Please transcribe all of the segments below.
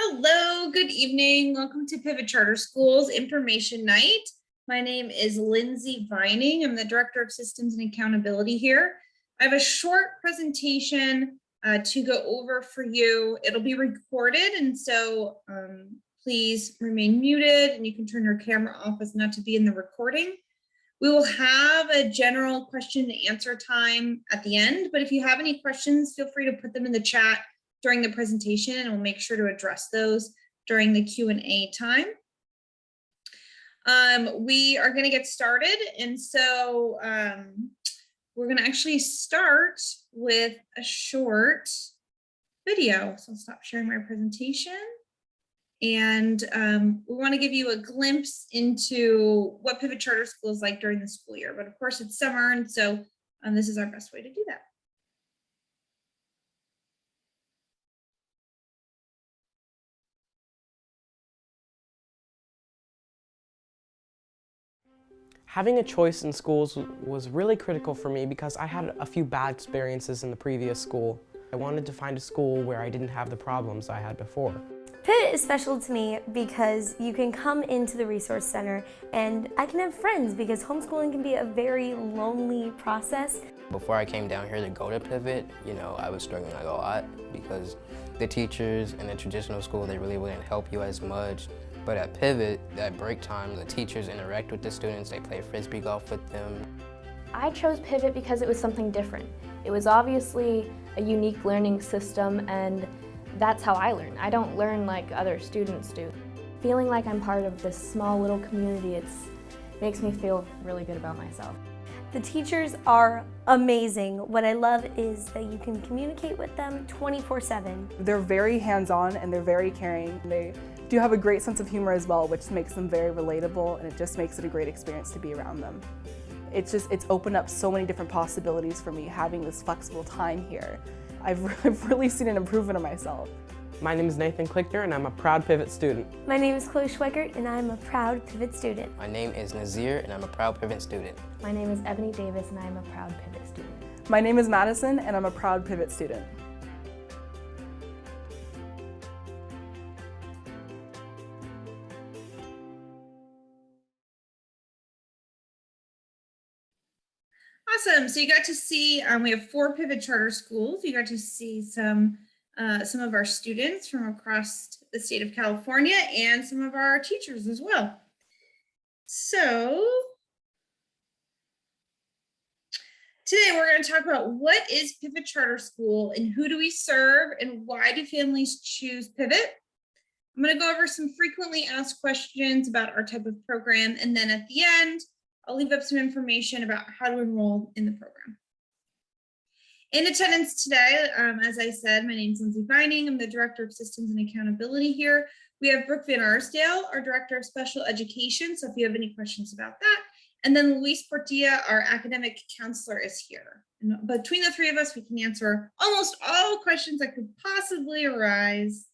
Hello, good evening. Welcome to Pivot Charter Schools Information Night. My name is Lindsay Vining. I'm the Director of Systems and Accountability here. I have a short presentation to go over for you. It'll be recorded, and so please remain muted, and you can turn your camera off as not to be in the recording. We will have a general question and answer time at the end, but if you have any questions, feel free to put them in the chat during the presentation, and we'll make sure to address those during the Q&A time. We are going to get started, and so we're going to actually start with a short video. So I'll stop sharing my presentation, and we want to give you a glimpse into what Pivot Charter School is like during the school year. But of course, it's summer, and so this is our best way to do that. Having a choice in schools was really critical for me because I had a few bad experiences in the previous school. I wanted to find a school where I didn't have the problems I had before. Pivot is special to me because you can come into the resource center and I can have friends because homeschooling can be a very lonely process. Before I came down here to go to Pivot, I was struggling like a lot because the teachers in the traditional school, they really wouldn't help you as much. But at Pivot, at break time, the teachers interact with the students, they play frisbee golf with them. I chose Pivot because it was something different. It was obviously a unique learning system, and that's how I learn. I don't learn like other students do. Feeling like I'm part of this small little community, it makes me feel really good about myself. The teachers are amazing. What I love is that you can communicate with them 24/7. They're very hands-on and they're very caring. They do have a great sense of humor as well, which makes them very relatable, and it just makes it a great experience to be around them. It's opened up so many different possibilities for me having this flexible time here. I've really seen an improvement in myself. My name is Nathan Klickner, and I'm a proud Pivot student. My name is Chloe Schweikert, and I'm a proud Pivot student. My name is Nazir, and I'm a proud Pivot student. My name is Ebony Davis, and I'm a proud Pivot student. My name is Madison, and I'm a proud Pivot student. Awesome. So you got to see, we have 4 Pivot Charter Schools. You got to see some of our students from across the state of California and some of our teachers as well. So today we're going to talk about what is Pivot Charter School and who do we serve and why do families choose Pivot. I'm going to go over some frequently asked questions about our type of program, and then at the end, I'll leave up some information about how to enroll in the program. In attendance today, as I said, my name is Lindsay Vining. I'm the Director of Systems and Accountability here. We have Brooke Van Arsdale, our Director of Special Education, so if you have any questions about that. And then Luis Portilla, our Academic Counselor, is here. And between the 3 of us, we can answer almost all questions that could possibly arise.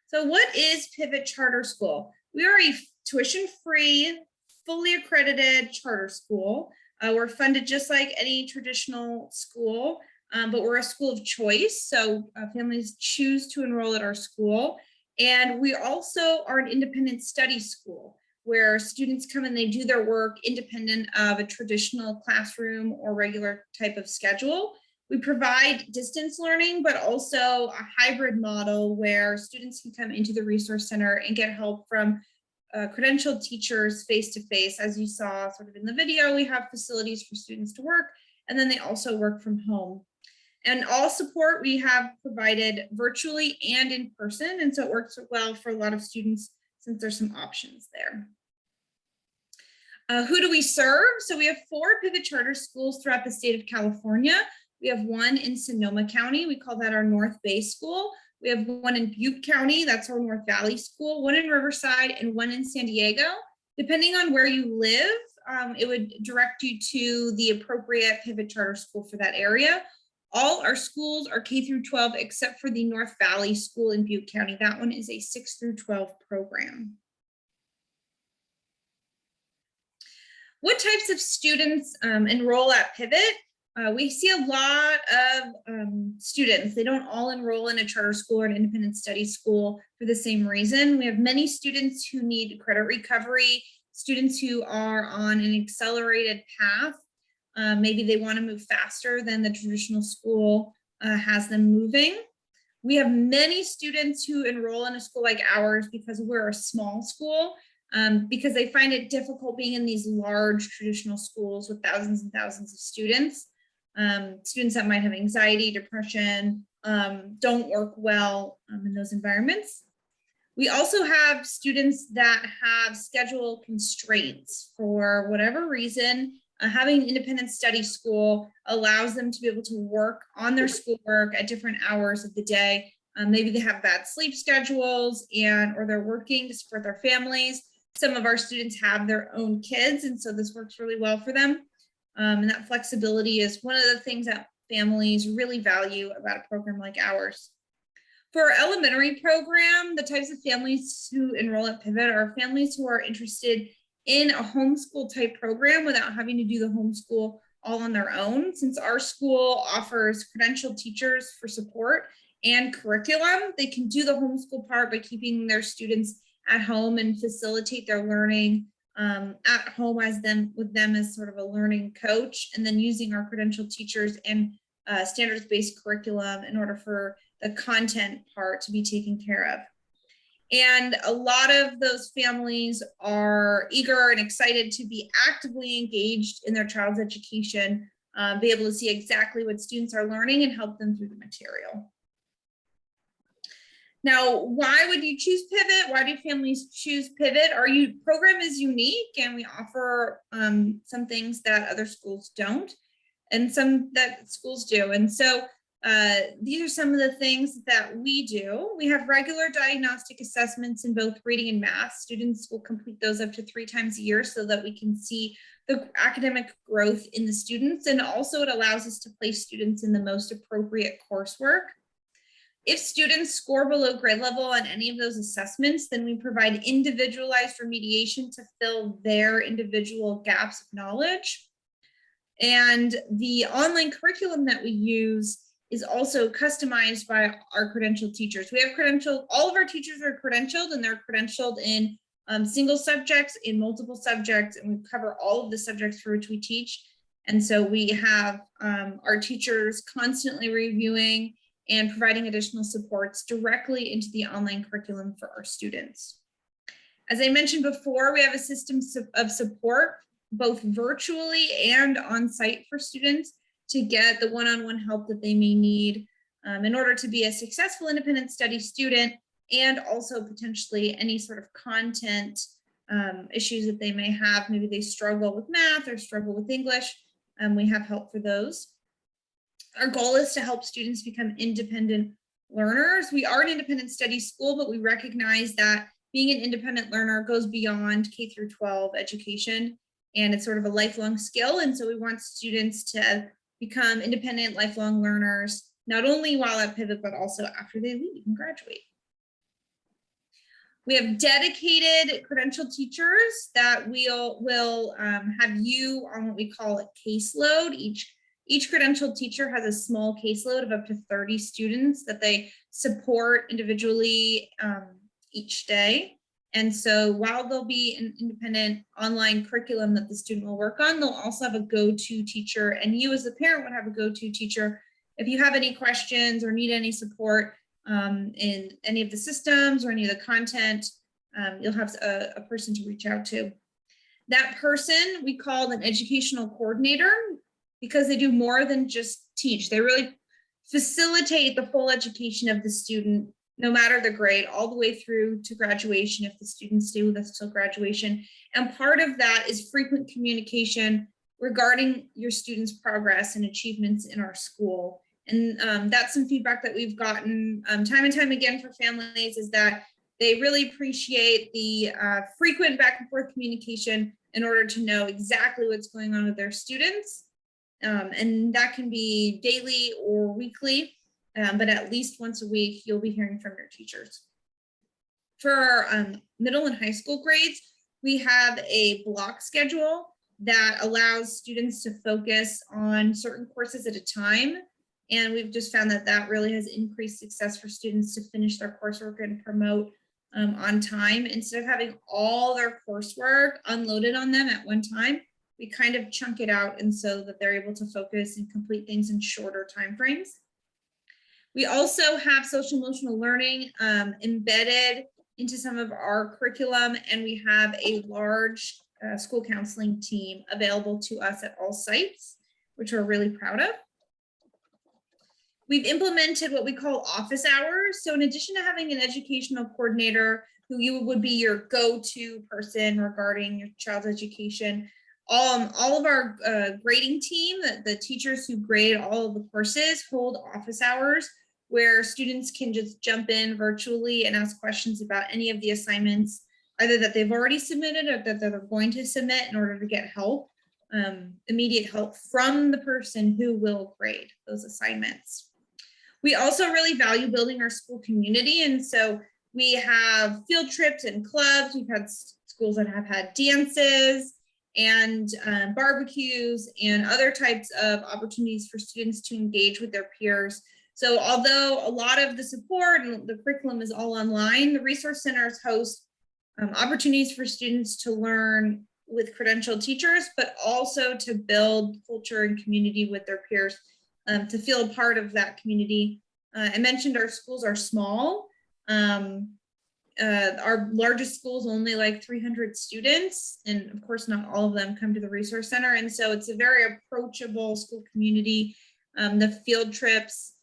So what is Pivot Charter School? We are a tuition-free, fully accredited charter school. We're funded just like any traditional school, but we're a school of choice. So families choose to enroll at our school. And we also are an independent study school where students come and they do their work independent of a traditional classroom or regular type of schedule. We provide distance learning, but also a hybrid model where students can come into the resource center and get help from credentialed teachers face-to-face. As you saw sort of in the video, we have facilities for students to work, and then they also work from home. And all support we have provided virtually and in person, and so it works well for a lot of students since there's some options there. Who do we serve? So we have 4 Pivot Charter Schools throughout the state of California. We have 1 in Sonoma County. We call that our North Bay School. We have 1 in Butte County, that's our North Valley School, 1 in Riverside, and 1 in San Diego. Depending on where you live, it would direct you to the appropriate Pivot Charter School for that area. All our schools are K through 12 except for the North Valley School in Butte County. That one is a 6 through 12 program. What types of students enroll at Pivot? We see a lot of students. They don't all enroll in a charter school or an independent study school for the same reason. We have many students who need credit recovery, students who are on an accelerated path. Maybe they want to move faster than the traditional school has them moving. We have many students who enroll in a school like ours because we're a small school, because they find it difficult being in these large traditional schools with thousands and thousands of students. Students that might have anxiety, depression, don't work well in those environments. We also have students that have schedule constraints for whatever reason. Having an independent study school allows them to be able to work on their schoolwork at different hours of the day. Maybe they have bad sleep schedules or they're working to support their families. Some of our students have their own kids, and so this works really well for them. And that flexibility is one of the things that families really value about a program like ours. For our elementary program, the types of families who enroll at Pivot are families who are interested in a homeschool type program without having to do the homeschool all on their own. Since our school offers credentialed teachers for support and curriculum, they can do the homeschool part by keeping their students at home and facilitate their learning at home with them as sort of a learning coach, and then using our credentialed teachers and standards-based curriculum in order for the content part to be taken care of. And a lot of those families are eager and excited to be actively engaged in their child's education, be able to see exactly what students are learning and help them through the material. Now, why would you choose Pivot? Why do families choose Pivot? Our program is unique, and we offer some things that other schools don't, and some that schools do. And so these are some of the things that we do. We have regular diagnostic assessments in both reading and math. Students will complete those up to 3 times a year so that we can see the academic growth in the students. And also it allows us to place students in the most appropriate coursework. If students score below grade level on any of those assessments, then we provide individualized remediation to fill their individual gaps of knowledge. And the online curriculum that we use is also customized by our credentialed teachers. We have all of our teachers are credentialed, and they're credentialed in single subjects, in multiple subjects, and we cover all of the subjects for which we teach. And so we have our teachers constantly reviewing and providing additional supports directly into the online curriculum for our students. As I mentioned before, we have a system of support, both virtually and on-site for students, to get the one-on-one help that they may need in order to be a successful independent study student, and also potentially any sort of content issues that they may have. Maybe they struggle with math or struggle with English, and we have help for those. Our goal is to help students become independent learners. We are an independent study school, but we recognize that being an independent learner goes beyond K through 12 education, and it's sort of a lifelong skill. And so we want students to become independent, lifelong learners, not only while at Pivot, but also after they leave and graduate. We have dedicated credentialed teachers that will have you on what we call a caseload. Each credentialed teacher has a small caseload of up to 30 students that they support individually each day. And so while there'll be an independent online curriculum that the student will work on, they'll also have a go-to teacher, and you as the parent would have a go-to teacher. If you have any questions or need any support in any of the systems or any of the content, you'll have a person to reach out to. That person we call an educational coordinator, because they do more than just teach. They really facilitate the full education of the student, no matter the grade, all the way through to graduation if the students stay with us till graduation. And part of that is frequent communication regarding your students' progress and achievements in our school. And that's some feedback that we've gotten time and time again for families, is that they really appreciate the frequent back and forth communication in order to know exactly what's going on with their students. And that can be daily or weekly. But at least once a week, you'll be hearing from your teachers. For our middle and high school grades, we have a block schedule. that allows students to focus on certain courses at a time. And we've just found that that really has increased success for students to finish their coursework and promote on time. Instead of having all their coursework unloaded on them at one time, we kind of chunk it out, and so that they're able to focus and complete things in shorter timeframes. We also have social emotional learning embedded into some of our curriculum, and we have a large school counseling team available to us at all sites, which we're really proud of. We've implemented what we call office hours. So in addition to having an educational coordinator who you would be your go-to person regarding your child's education, all of our grading team, the teachers who grade all of the courses, hold office hours where students can just jump in virtually and ask questions about any of the assignments, either that they've already submitted or that they're going to submit, in order to get help, immediate help from the person who will grade those assignments. We also really value building our school community, and so we have field trips and clubs. We've had schools that have had dances and barbecues and other types of opportunities for students to engage with their peers. So although a lot of the support and the curriculum is all online, the resource centers host opportunities for students to learn with credentialed teachers, but also to build culture and community with their peers, to feel a part of that community. I mentioned our schools are small. Our largest school is only like 300 students, and of course not all of them come to the resource center, and so it's a very approachable school community. The field trips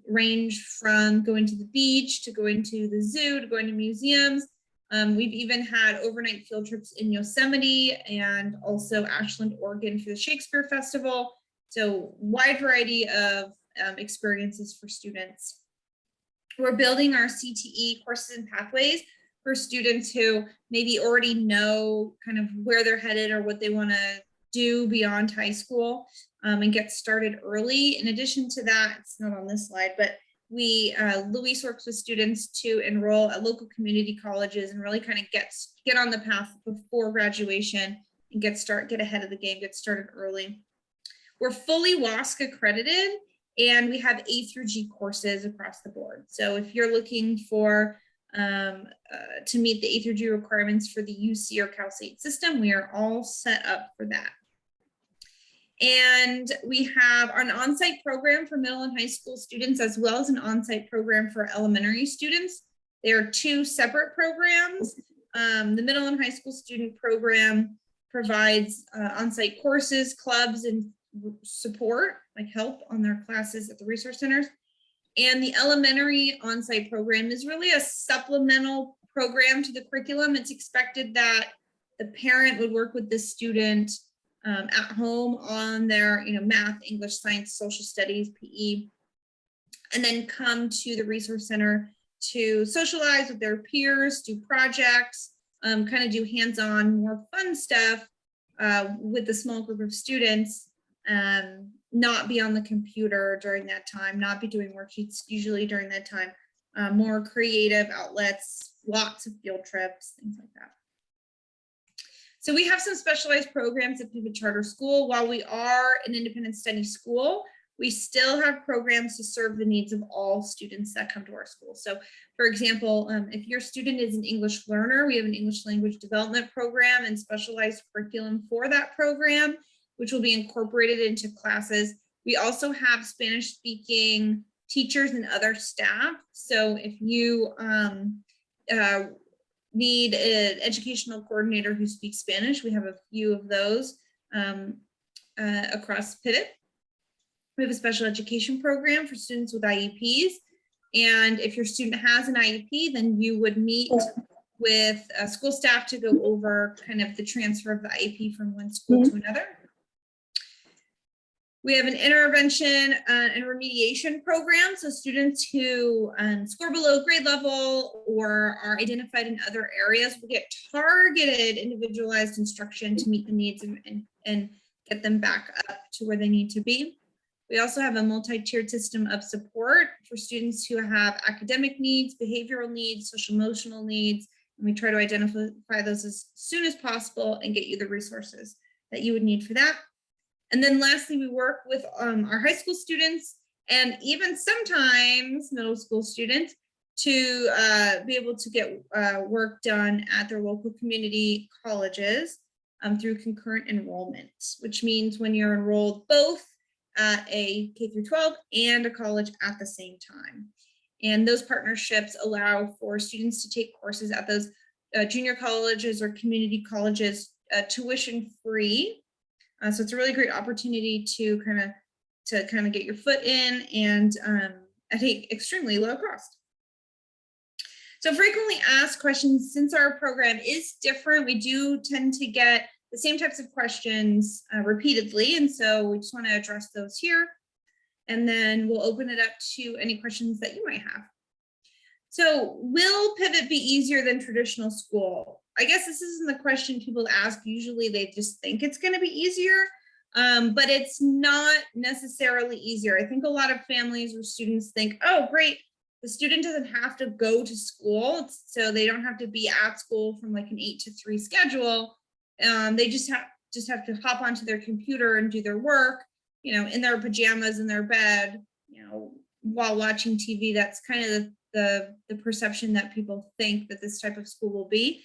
range from going to the beach to going to the zoo to going to museums. We've even had overnight field trips in Yosemite and also Ashland, Oregon for the Shakespeare Festival. So wide variety of experiences for students. We're building our CTE courses and pathways for students who maybe already know kind of where they're headed or what they want to do beyond high school, and get started early. In addition to that, it's not on this slide, but Luis works with students to enroll at local community colleges and really kind of get on the path before graduation and get ahead of the game, get started early. We're fully WASC accredited, and we have A through G courses across the board. So if you're looking for to meet the A through G requirements for the UC or Cal State system, we are all set up for that. And we have an on-site program for middle and high school students, as well as an on-site program for elementary students. They are two separate programs. The middle and high school student program provides on-site courses, clubs, and support, like help on their classes at the resource centers. And the elementary on-site program is really a supplemental program to the curriculum. It's expected that the parent would work with the student at home on their math, English, science, social studies, PE, and then come to the resource center to socialize with their peers, do projects, kind of do hands-on, more fun stuff with a small group of students, not be on the computer during that time, not be doing worksheets usually during that time, more creative outlets, lots of field trips, things like that. So we have some specialized programs at Pivot Charter School. While we are an independent study school, we still have programs to serve the needs of all students that come to our school. So for example, if your student is an English learner, we have an English language development program and specialized curriculum for that program, which will be incorporated into classes. We also have Spanish speaking teachers and other staff. So if you need an educational coordinator who speaks Spanish, we have a few of those across Pivot. We have a special education program for students with IEPs. And if your student has an IEP, then you would meet with school staff to go over kind of the transfer of the IEP from one school to another. We have an intervention and remediation program. So students who score below grade level or are identified in other areas will get targeted, individualized instruction to meet the needs and get them back up to where they need to be. We also have a multi-tiered system of support for students who have academic needs, behavioral needs, social emotional needs, and we try to identify those as soon as possible and get you the resources that you would need for that. And then lastly, we work with our high school students and even sometimes middle school students to be able to get work done at their local community colleges through concurrent enrollment, which means when you're enrolled both at a K through 12 and a college at the same time. And those partnerships allow for students to take courses at those junior colleges or community colleges tuition free. So it's a really great opportunity to kind of get your foot in and at an extremely low cost. So frequently asked questions, since our program is different, we do tend to get the same types of questions repeatedly. And so we just want to address those here. And then we'll open it up to any questions that you might have. So will pivot be easier than traditional school? I guess this isn't the question people ask. Usually they just think it's going to be easier, but it's not necessarily easier. I think a lot of families or students think, oh, great, the student doesn't have to go to school, so they don't have to be at school from like an 8 to 3 schedule. They just have to hop onto their computer and do their work, you know, in their pajamas in their bed, you know, while watching TV. That's kind of the perception that people think that this type of school will be.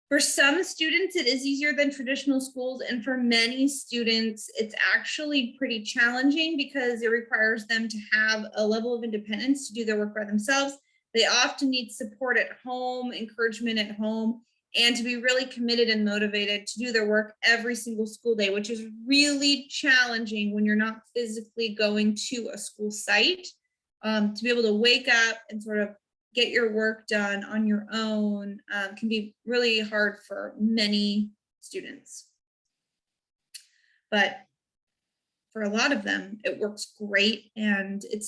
For some students, it is easier than traditional schools, and for many students, it's actually pretty challenging because it requires them to have a level of independence to do their work by themselves. They often need support at home, encouragement at home, and to be really committed and motivated to do their work every single school day, which is really challenging when you're not physically going to a school site. To be able to wake up and sort of get your work done on your own can be really hard for many students. But for a lot of them, it works great, and it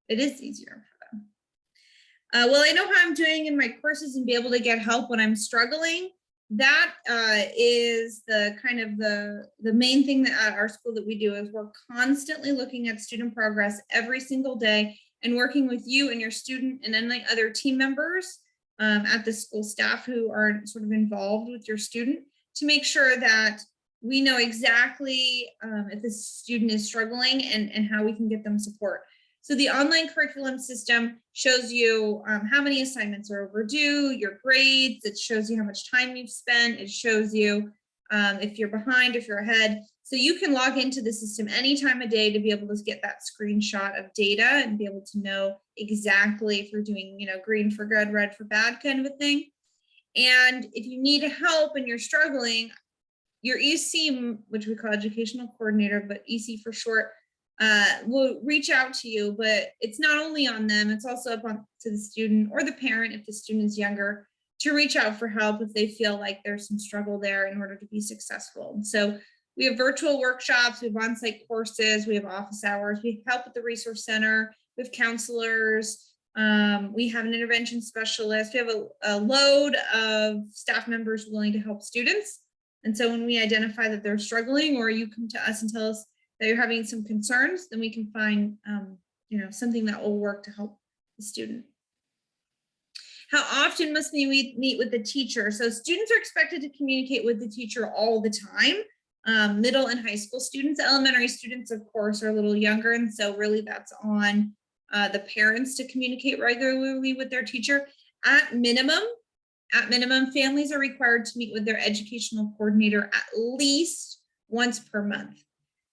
is easier for them. Well, I know how I'm doing in my courses and be able to get help when I'm struggling. That is the kind of the main thing that at our school that we do is we're constantly looking at student progress every single day and working with you and your student and then like other team members at the school staff who are sort of involved with your student to make sure that we know exactly if the student is struggling and how we can get them support. So the online curriculum system shows you how many assignments are overdue, your grades, it shows you how much time you've spent, it shows you if you're behind, if you're ahead. So you can log into the system any time of day to be able to get that screenshot of data and be able to know exactly if you're doing, you know, green for good, red for bad kind of a thing. And if you need help and you're struggling, your EC, which we call educational coordinator, but EC for short, will reach out to you, but it's not only on them, it's also up on to the student or the parent if the student is younger to reach out for help if they feel like there's some struggle there in order to be successful. So we have virtual workshops, we have on-site courses, we have office hours, we have help at the resource center, we have counselors, we have an intervention specialist, we have a load of staff members willing to help students. And so when we identify that they're struggling or you come to us and tell us that you're having some concerns, then we can find you know, something that will work to help the student. How often must we meet with the teacher? So students are expected to communicate with the teacher all the time. Middle and high school students, elementary students, of course, are a little younger. And so really that's on the parents to communicate regularly with their teacher. At minimum, families are required to meet with their educational coordinator at least once per month.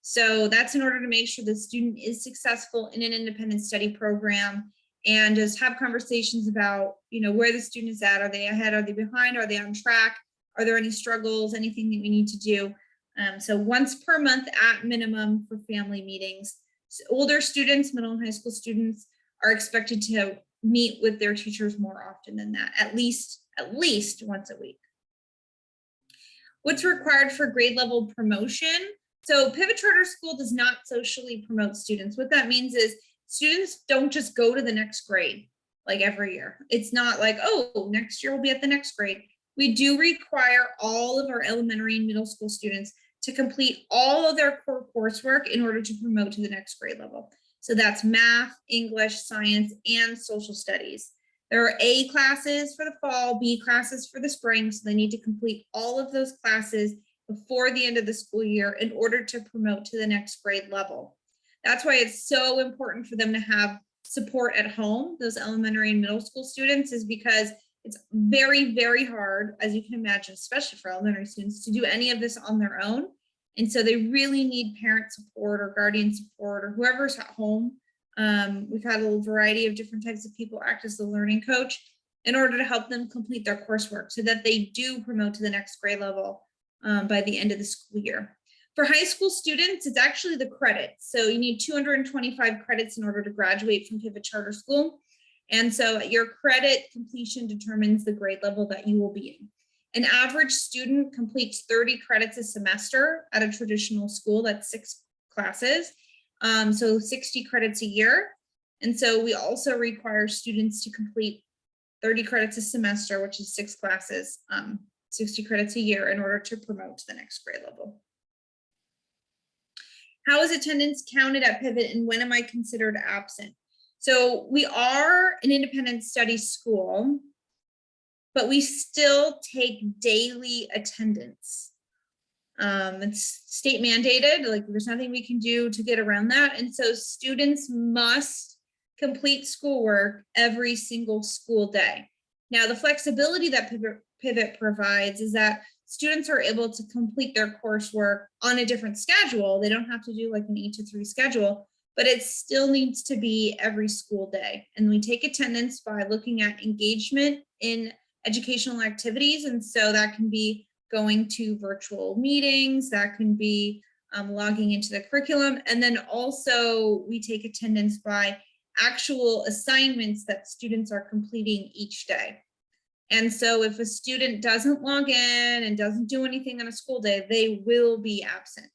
So that's in order to make sure the student is successful in an independent study program and just have conversations about, you know, where the student is at. Are they ahead? Are they behind? Are they on track? Are there any struggles? Anything that we need to do? So once per month at minimum for family meetings. So older students, middle and high school students are expected to meet with their teachers more often than that, at least once a week. What's required for grade level promotion? So Pivot Charter School does not socially promote students. What that means is students don't just go to the next grade like every year. It's not like, oh, next year we'll be at the next grade. We do require all of our elementary and middle school students to complete all of their core coursework in order to promote to the next grade level. So that's math, English, science, and social studies. There are A classes for the fall, B classes for the spring, so they need to complete all of those classes before the end of the school year in order to promote to the next grade level. That's why it's so important for them to have support at home, those elementary and middle school students, is because it's very, very hard, as you can imagine, especially for elementary students, to do any of this on their own. And so they really need parent support or guardian support or whoever's at home. We've had a variety of different types of people act as the learning coach in order to help them complete their coursework so that they do promote to the next grade level by the end of the school year. For high school students, it's actually the credits. So you need 225 credits in order to graduate from Pivot Charter School. And so your credit completion determines the grade level that you will be in. An average student completes 30 credits a semester at a traditional school. That's 6 classes, so 60 credits a year. And so we also require students to complete 30 credits a semester, which is 6 classes, 60 credits a year in order to promote to the next grade level. How is attendance counted at Pivot, and when am I considered absent? So we are an independent study school, but we still take daily attendance. It's state mandated, like there's nothing we can do to get around that. And so students must complete schoolwork every single school day. Now, the flexibility that Pivot provides is that students are able to complete their coursework on a different schedule. They don't have to do like an 8 to 3 schedule, but it still needs to be every school day. And we take attendance by looking at engagement in educational activities. And so that can be going to virtual meetings, that can be logging into the curriculum. And then also we take attendance by actual assignments that students are completing each day. And so if a student doesn't log in and doesn't do anything on a school day, they will be absent.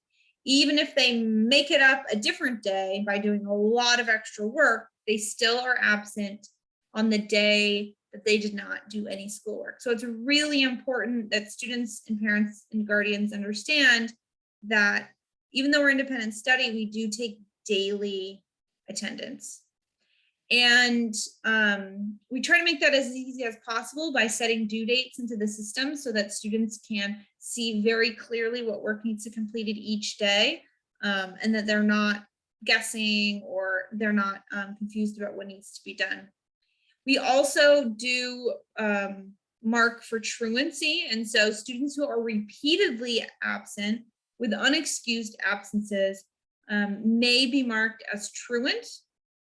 Even if they make it up a different day by doing a lot of extra work, they still are absent on the day that they did not do any schoolwork. So it's really important that students and parents and guardians understand that even though we're independent study, we do take daily attendance. And we try to make that as easy as possible by setting due dates into the system so that students can see very clearly what work needs to be completed each day, and that they're not guessing or they're not confused about what needs to be done. We also do mark for truancy, and so students who are repeatedly absent with unexcused absences may be marked as truant.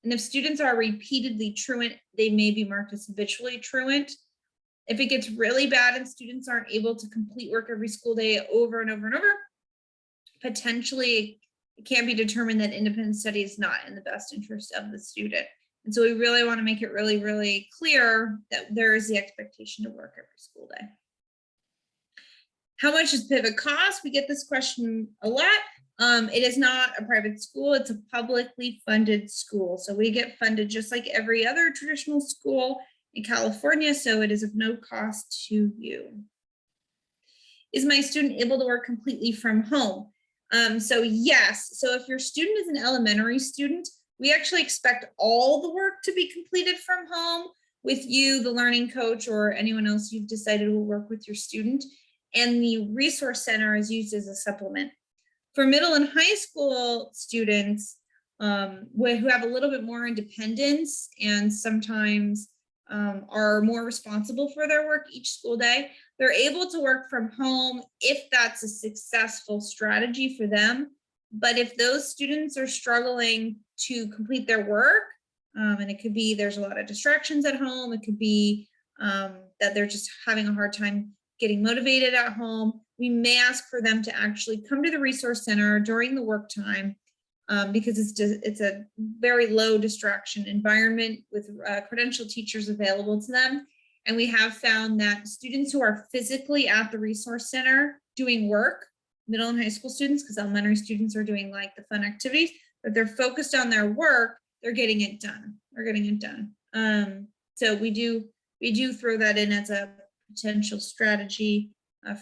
And if students are repeatedly truant, they may be marked as habitually truant. If it gets really bad and students aren't able to complete work every school day over and over and over, potentially it can be determined that independent study is not in the best interest of the student. And so we really want to make it really, really clear that there is the expectation to work every school day. How much does Pivot cost? We get this question a lot. It is not a private school, it's a publicly funded school. So we get funded just like every other traditional school in California, so it is of no cost to you. Is my student able to work completely from home? So yes, so if your student is an elementary student, we actually expect all the work to be completed from home with you, the learning coach, or anyone else you've decided will work with your student. And the resource center is used as a supplement. For middle and high school students who have a little bit more independence and sometimes are more responsible for their work each school day, they're able to work from home if that's a successful strategy for them. But if those students are struggling to complete their work, and it could be there's a lot of distractions at home, it could be that they're just having a hard time getting motivated at home, we may ask for them to actually come to the resource center during the work time because it's a very low distraction environment with credentialed teachers available to them. And we have found that students who are physically at the resource center doing work, middle and high school students, because elementary students are doing like the fun activities, but they're focused on their work, they're getting it done. They're getting it done. So we do throw that in as a potential strategy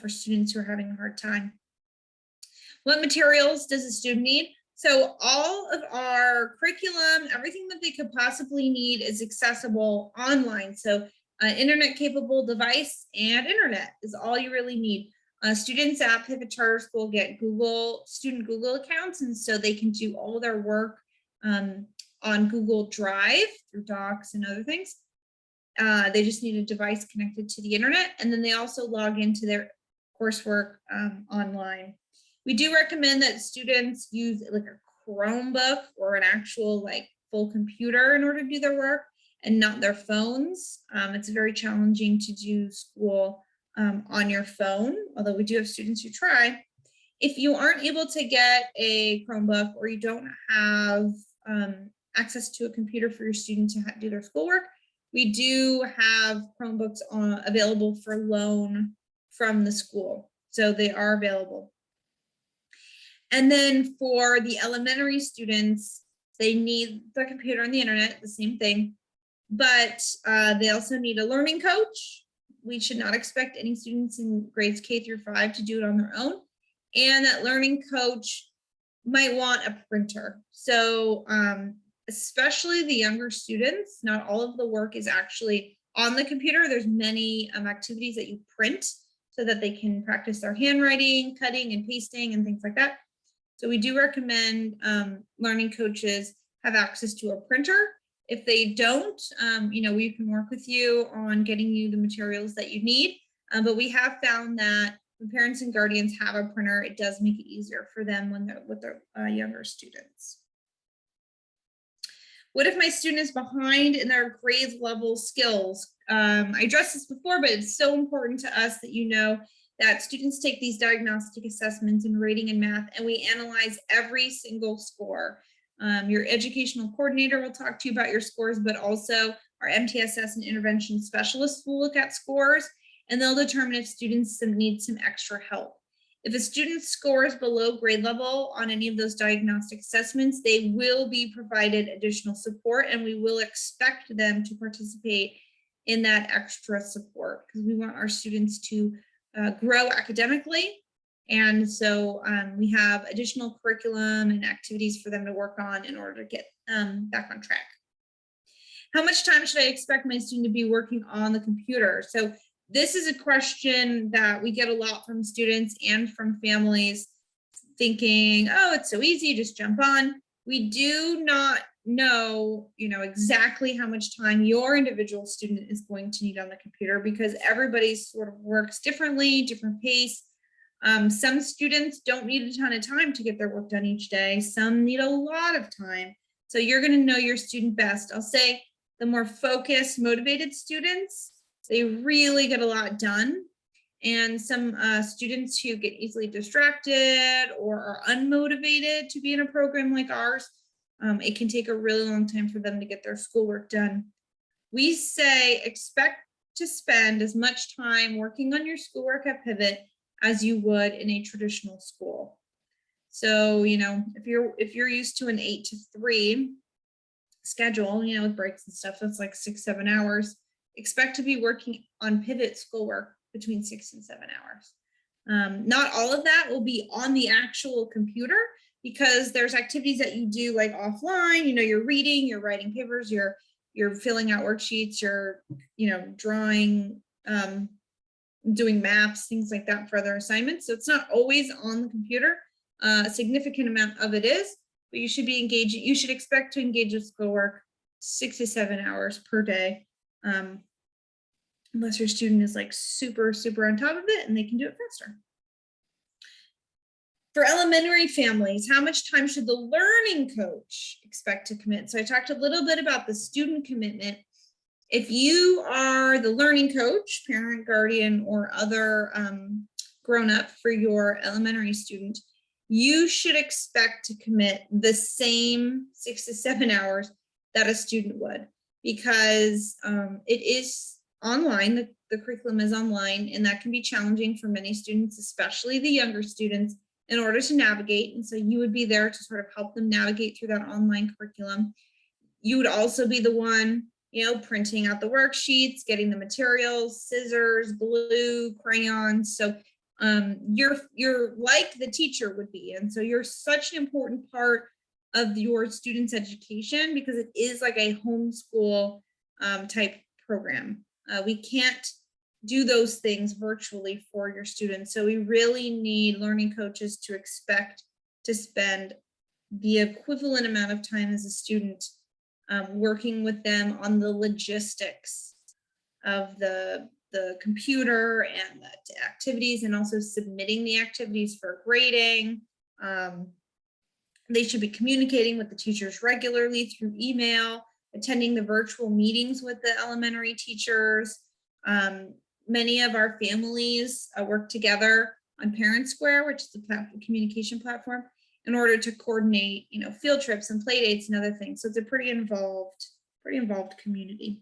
for students who are having a hard time. What materials does a student need? So all of our curriculum, everything that they could possibly need is accessible online. So internet capable device and internet is all you really need. Students at Pivot Charter School get student Google accounts, and so they can do all their work on Google Drive through Docs and other things. They just need a device connected to the internet, and then they also log into their coursework online. We do recommend that students use like a Chromebook or an actual like full computer in order to do their work, and not their phones. It's very challenging to do school on your phone, although we do have students who try. If you aren't able to get a Chromebook, or you don't have access to a computer for your student to do their schoolwork, we do have Chromebooks available for loan from the school. So they are available. And then for the elementary students, they need the computer and the internet, the same thing, but they also need a learning coach. We should not expect any students in grades K-5 to do it on their own. And that learning coach might want a printer. So especially the younger students, not all of the work is actually on the computer. There's many activities that you print so that they can practice their handwriting, cutting and pasting and things like that. So we do recommend learning coaches have access to a printer. If they don't, we can work with you on getting you the materials that you need. But we have found that when parents and guardians have a printer, it does make it easier for them when they're with their younger students. What if my student is behind in their grade level skills? I addressed this before, but it's so important to us that you know that students take these diagnostic assessments in reading and math, and we analyze every single score. Your educational coordinator will talk to you about your scores, but also our MTSS and intervention specialists will look at scores, and they'll determine if students need some extra help. If a student scores below grade level on any of those diagnostic assessments, they will be provided additional support, and we will expect them to participate in that extra support because we want our students to grow academically. And so we have additional curriculum and activities for them to work on in order to get back on track. How much time should I expect my student to be working on the computer? So this is a question that we get a lot from students and from families thinking, oh, it's so easy, just jump on. We do not know, exactly how much time your individual student is going to need on the computer because everybody sort of works differently, different pace. Some students don't need a ton of time to get their work done each day. Some need a lot of time. So you're going to know your student best. I'll say the more focused, motivated students, they really get a lot done. And some students who get easily distracted or are unmotivated to be in a program like ours, it can take a really long time for them to get their schoolwork done. We say expect to spend as much time working on your schoolwork at Pivot as you would in a traditional school. So, if you're used to an 8 to 3 schedule, with breaks and stuff, that's like 6-7 hours. Expect to be working on Pivot schoolwork between 6 and 7 hours. Not all of that will be on the actual computer because there's activities that you do like offline, you're reading, you're writing papers, you're filling out worksheets, you're, drawing, doing maps, things like that for other assignments. So it's not always on the computer. A significant amount of it is, but you should be engaging, you should expect to engage with schoolwork 6 to 7 hours per day. Unless your student is like super, super on top of it and they can do it faster. For elementary families, how much time should the learning coach expect to commit? So I talked a little bit about the student commitment. If you are the learning coach, parent, guardian, or other grown-up for your elementary student, you should expect to commit the same 6 to 7 hours that a student would, because it is online, the curriculum is online, and that can be challenging for many students, especially the younger students, in order to navigate. And so you would be there to sort of help them navigate through that online curriculum. You would also be the one, printing out the worksheets, getting the materials, scissors, glue, crayons. So you're like the teacher would be. And so you're such an important part of your students' education because it is like a homeschool type program. We can't do those things virtually for your students. So we really need learning coaches to expect to spend the equivalent amount of time as a student working with them on the logistics of the computer and the activities, and also submitting the activities for grading. They should be communicating with the teachers regularly through email, attending the virtual meetings with the elementary teachers. Many of our families work together on Parent Square, which is a communication platform, in order to coordinate, field trips and play dates and other things. So it's a pretty involved community.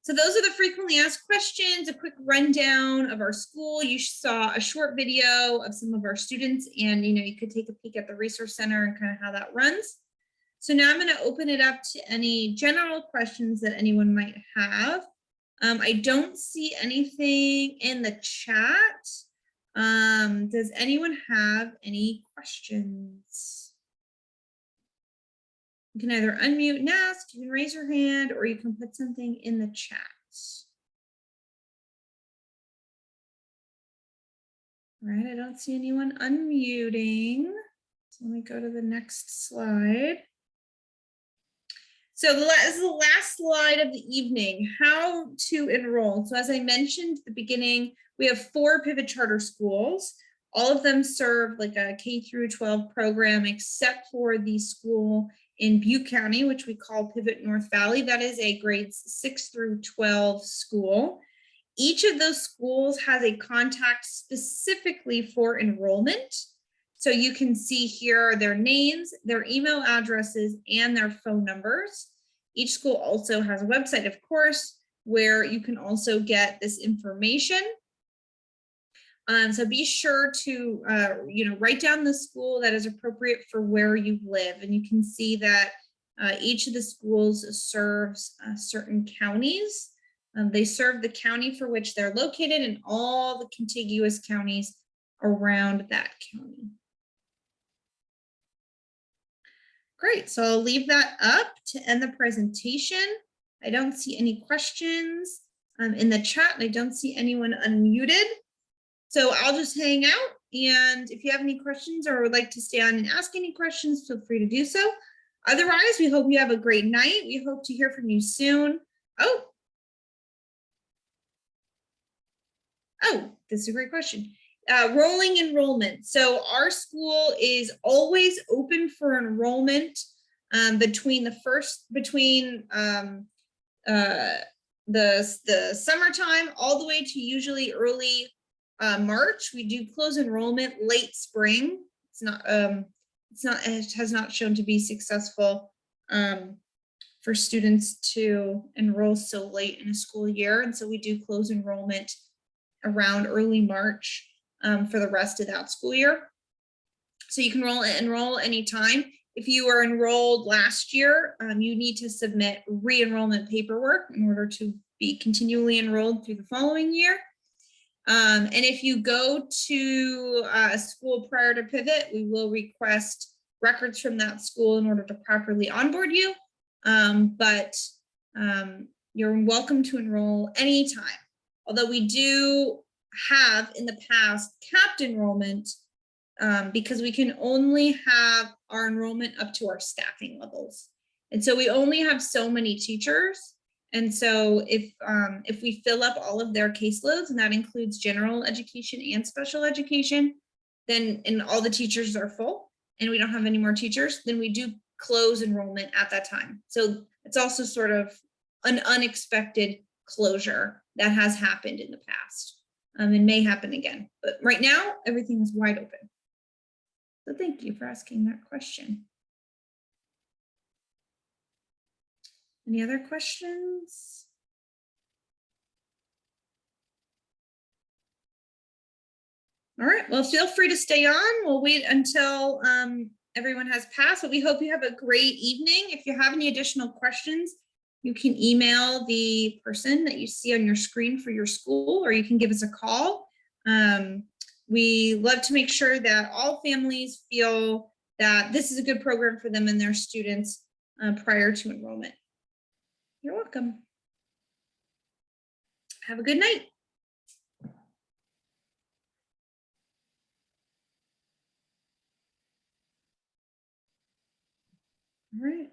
So those are the frequently asked questions, a quick rundown of our school. You saw a short video of some of our students, and you could take a peek at the resource center and kind of how that runs. So now I'm going to open it up to any general questions that anyone might have. I don't see anything in the chat. Does anyone have any questions? You can either unmute and ask, you can raise your hand, or you can put something in the chat. All right, I don't see anyone unmuting. So let me go to the next slide. So this is the last slide of the evening, how to enroll. So as I mentioned at the beginning, we have 4 Pivot Charter schools. All of them serve like a K through 12 program, except for the school in Butte County, which we call Pivot North Valley. That is a grades 6 through 12 school. Each of those schools has a contact specifically for enrollment. So you can see here their names, their email addresses, and their phone numbers. Each school also has a website, of course, where you can also get this information. So be sure to, write down the school that is appropriate for where you live. And you can see that each of the schools serves certain counties. They serve the county for which they're located and all the contiguous counties around that county. Great, so I'll leave that up to end the presentation. I don't see any questions in the chat. I don't see anyone unmuted. So I'll just hang out, and if you have any questions or would like to stay on and ask any questions, feel free to do so. Otherwise, we hope you have a great night. We hope to hear from you soon. Oh, this is a great question. Rolling enrollment. So our school is always open for enrollment between the summertime all the way to usually early March. We do close enrollment late spring. It has not shown to be successful for students to enroll so late in a school year, and so we do close enrollment around early March for the rest of that school year. So you can enroll anytime. If you were enrolled last year, you need to submit re-enrollment paperwork in order to be continually enrolled through the following year. And if you go to a school prior to Pivot, we will request records from that school in order to properly onboard you. But you're welcome to enroll anytime. Although we do have in the past capped enrollment because we can only have our enrollment up to our staffing levels. And so we only have so many teachers. And so if we fill up all of their caseloads, and that includes general education and special education, and all the teachers are full and we don't have any more teachers, then we do close enrollment at that time. So it's also sort of an unexpected closure that has happened in the past and may happen again. But right now, everything is wide open. So thank you for asking that question. Any other questions? All right, well, feel free to stay on. We'll wait until everyone has passed, but we hope you have a great evening. If you have any additional questions, you can email the person that you see on your screen for your school, or you can give us a call. We love to make sure that all families feel that this is a good program for them and their students prior to enrollment. You're welcome. Have a good night. All right.